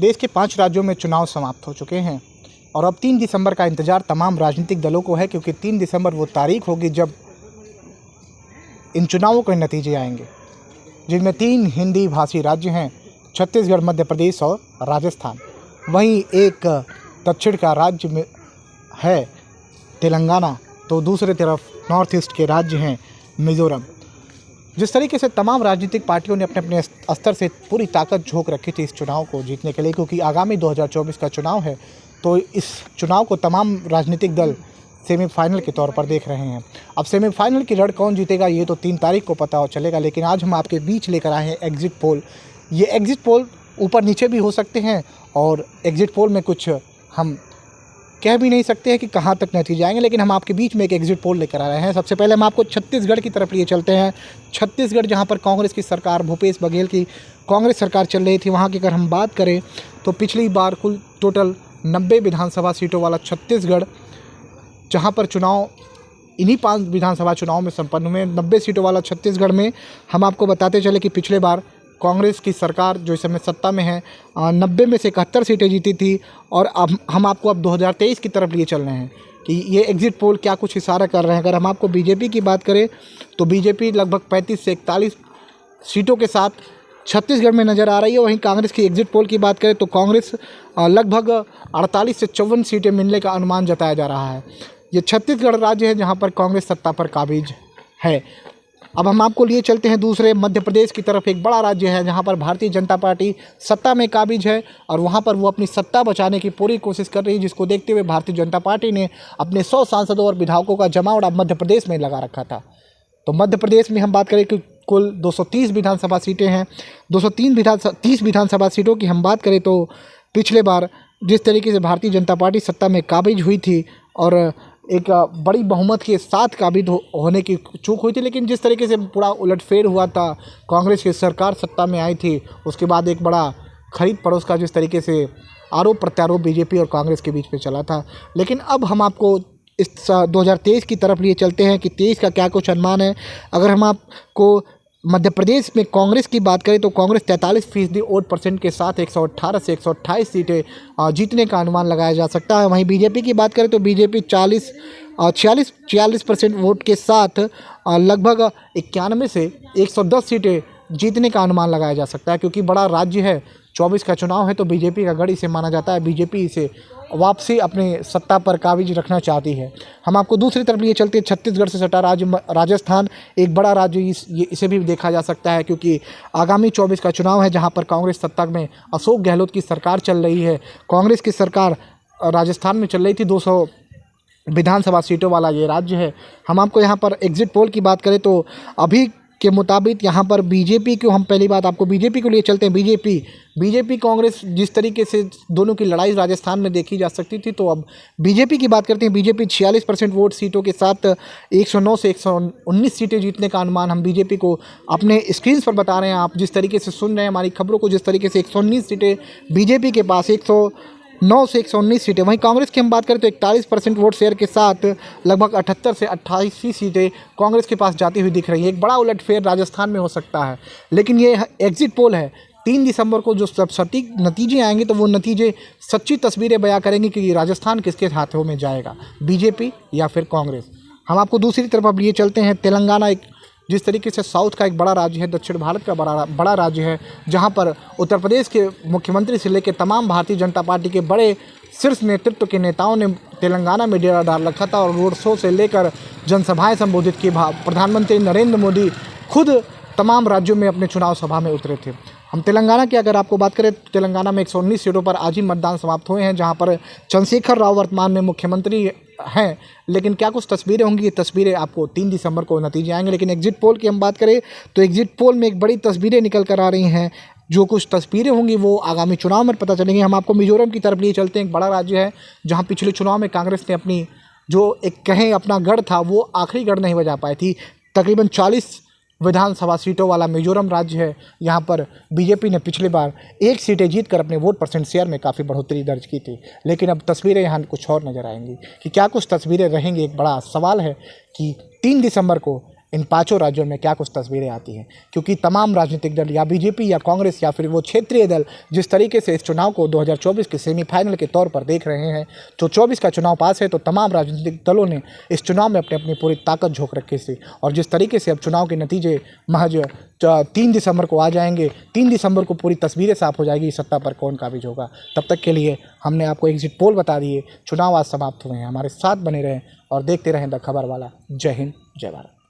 देश के 5 राज्यों में चुनाव समाप्त हो चुके हैं और अब 3 दिसंबर का इंतज़ार तमाम राजनीतिक दलों को है, क्योंकि 3 दिसंबर वो तारीख होगी जब इन चुनावों के नतीजे आएंगे, जिनमें 3 हिंदी भाषी राज्य हैं, छत्तीसगढ़, मध्य प्रदेश और राजस्थान। वहीं एक दक्षिण का राज्य में है तेलंगाना, तो दूसरी तरफ नॉर्थ ईस्ट के राज्य हैं मिज़ोरम। जिस तरीके से तमाम राजनीतिक पार्टियों ने अपने अपने स्तर से पूरी ताकत झोंक रखी थी इस चुनाव को जीतने के लिए, क्योंकि आगामी 2024 का चुनाव है, तो इस चुनाव को तमाम राजनीतिक दल सेमीफाइनल के तौर पर देख रहे हैं। अब सेमीफाइनल की रड़ कौन जीतेगा ये तो 3 तारीख को पता चलेगा, लेकिन आज हम आपके बीच लेकर आए हैं एग्ज़िट पोल। ये एग्ज़िट पोल ऊपर नीचे भी हो सकते हैं और एग्ज़िट पोल में कुछ हम कह भी नहीं सकते हैं कि कहाँ तक नतीजे आएंगे, लेकिन हम आपके बीच में एक एग्ज़िट पोल लेकर आ रहे हैं। सबसे पहले हम आपको छत्तीसगढ़ की तरफ लिए चलते हैं। छत्तीसगढ़, जहाँ पर कांग्रेस की सरकार, भूपेश बघेल की कांग्रेस सरकार चल रही थी, वहाँ की अगर हम बात करें तो पिछली बार कुल टोटल 90 विधानसभा सीटों वाला छत्तीसगढ़, जहाँ पर चुनाव इन्हीं 5 विधानसभा चुनाव में संपन्न हुए, 90 सीटों वाला छत्तीसगढ़ में हम आपको बताते चले कि पिछले बार कांग्रेस की सरकार जो इस समय सत्ता में है 90 में से 71 सीटें जीती थी। और अब हम आपको अब 2023 की तरफ लिए चल रहे हैं कि ये एग्ज़िट पोल क्या कुछ इशारा कर रहे हैं। अगर हम आपको बीजेपी की बात करें तो बीजेपी लगभग 35 से 41 सीटों के साथ छत्तीसगढ़ में नज़र आ रही है। वहीं कांग्रेस की एग्ज़िट पोल की बात करें तो कांग्रेस लगभग 48 से 54 सीटें मिलने का अनुमान जताया जा रहा है। ये छत्तीसगढ़ राज्य है जहाँ पर कांग्रेस सत्ता पर काबिज है। अब हम आपको लिए चलते हैं दूसरे मध्य प्रदेश की तरफ। एक बड़ा राज्य है जहां पर भारतीय जनता पार्टी सत्ता में काबिज है और वहां पर वो अपनी सत्ता बचाने की पूरी कोशिश कर रही है, जिसको देखते हुए भारतीय जनता पार्टी ने अपने 100 सांसदों और विधायकों का जमावड़ा मध्य प्रदेश में लगा रखा था। तो मध्य प्रदेश में हम बात करें कि कुल 230 विधानसभा सीटें हैं। 30 विधानसभा सीटों की हम बात करें तो पिछले बार जिस तरीके से भारतीय जनता पार्टी सत्ता में काबिज हुई थी और एक बड़ी बहुमत के साथ काबिज होने की चूक हुई थी, लेकिन जिस तरीके से पूरा उलटफेर हुआ था, कांग्रेस की सरकार सत्ता में आई थी, उसके बाद एक बड़ा खरीद पड़ोस का जिस तरीके से आरोप प्रत्यारोप बीजेपी और कांग्रेस के बीच में चला था। लेकिन अब हम आपको इस 2023 की तरफ लिए चलते हैं कि 23 का क्या कुछ अनुमान है। अगर हम आपको मध्य प्रदेश में कांग्रेस की बात करें तो कांग्रेस 43% वोट परसेंट के साथ 118 से 128 सीटें जीतने का अनुमान लगाया जा सकता है। वहीं बीजेपी की बात करें तो बीजेपी 46% वोट के साथ लगभग 91 से 110 सीटें जीतने का अनुमान लगाया जा सकता है, क्योंकि बड़ा राज्य है, 24 का चुनाव है, तो बीजेपी का गढ़ इसे माना जाता है। बीजेपी इसे वापसी अपने सत्ता पर काबिज रखना चाहती है। हम आपको दूसरी तरफ लिए चलते हैं, छत्तीसगढ़ से सटा राज्य राजस्थान, एक बड़ा राज्य इसे भी देखा जा सकता है, क्योंकि आगामी 24 का चुनाव है जहां पर कांग्रेस सत्ता में अशोक गहलोत की सरकार चल रही है। कांग्रेस की सरकार राजस्थान में चल रही थी, 200 विधानसभा सीटों वाला ये राज्य है। हम आपको यहाँ पर एग्ज़िट पोल की बात करें तो अभी के मुताबिक यहाँ पर बीजेपी को, हम पहली बात आपको बीजेपी को लिए चलते हैं। बीजेपी कांग्रेस जिस तरीके से दोनों की लड़ाई राजस्थान में देखी जा सकती थी, तो अब बीजेपी की बात करते हैं। बीजेपी 46% वोट सीटों के साथ 109 से 119 सीटें जीतने का अनुमान हम बीजेपी को अपने स्क्रीन पर बता रहे हैं। आप जिस तरीके से सुन रहे हैं हमारी खबरों को, जिस तरीके से 119 सीटें बीजेपी के पास, 109 से 119 सीटें। वहीं कांग्रेस की हम बात करें तो 41% वोट शेयर के साथ लगभग 78 से 88 सीटें कांग्रेस के पास जाती हुई दिख रही है। एक बड़ा उलटफेर राजस्थान में हो सकता है, लेकिन ये एग्ज़िट पोल है। 3 दिसंबर को जो सब सटीक नतीजे आएंगे तो वो नतीजे सच्ची तस्वीरें बयां करेंगे कि राजस्थान किसके हाथों में जाएगा, बीजेपी या फिर कांग्रेस। हम आपको दूसरी तरफ अब लिए चलते हैं तेलंगाना। एक जिस तरीके से साउथ का एक बड़ा राज्य है, दक्षिण भारत का बड़ा राज्य है, जहां पर उत्तर प्रदेश के मुख्यमंत्री से लेकर तमाम भारतीय जनता पार्टी के बड़े शीर्ष नेतृत्व के नेताओं ने तेलंगाना में डेरा डाल रखा था और रोड शो से लेकर जनसभाएं संबोधित की। प्रधानमंत्री नरेंद्र मोदी खुद तमाम राज्यों में अपने चुनाव सभा में उतरे थे। हम तेलंगाना की अगर आपको बात करें तो तेलंगाना में 119 सीटों पर आज ही मतदान समाप्त हुए हैं, जहां पर चंद्रशेखर राव वर्तमान में मुख्यमंत्री हैं। लेकिन क्या कुछ तस्वीरें होंगी, ये तस्वीरें आपको 3 दिसंबर को नतीजे आएंगे। लेकिन एग्ज़िट पोल की हम बात करें तो एग्ज़िट पोल में एक बड़ी तस्वीरें निकल कर आ रही हैं। जो कुछ तस्वीरें होंगी वो आगामी चुनाव में पता चलेंगी। हम आपको मिजोरम की तरफ लिए चलते हैं। एक बड़ा राज्य है जहाँ पिछले चुनाव में कांग्रेस ने अपनी जो एक कहें अपना गढ़ था वो आखिरी गढ़ नहीं बजा पाई थी। तकरीबन 40 विधानसभा सीटों वाला मिजोरम राज्य है। यहाँ पर बीजेपी ने पिछली बार 1 सीटें जीतकर अपने वोट परसेंट शेयर में काफ़ी बढ़ोतरी दर्ज की थी, लेकिन अब तस्वीरें यहाँ कुछ और नज़र आएंगी कि क्या कुछ तस्वीरें रहेंगी। एक बड़ा सवाल है कि 3 दिसंबर को इन पांचों राज्यों में क्या कुछ तस्वीरें आती हैं, क्योंकि तमाम राजनीतिक दल या बीजेपी या कांग्रेस या फिर वो क्षेत्रीय दल जिस तरीके से इस चुनाव को 2024 के सेमीफाइनल के तौर पर देख रहे हैं, जो 24 का चुनाव पास है तो तमाम राजनीतिक दलों ने इस चुनाव में अपनी अपनी पूरी ताकत झोंक रखी थी। और जिस तरीके से अब चुनाव के नतीजे महज 3 दिसंबर को आ जाएंगे, 3 दिसंबर को पूरी तस्वीरें साफ हो जाएगी सत्ता पर कौन काबिज होगा। तब तक के लिए हमने आपको एग्जिट पोल बता दिए, चुनाव आज समाप्त हुए हैं। हमारे साथ बने रहें और देखते रहें द खबर वाला। जय हिंद, जय भारत।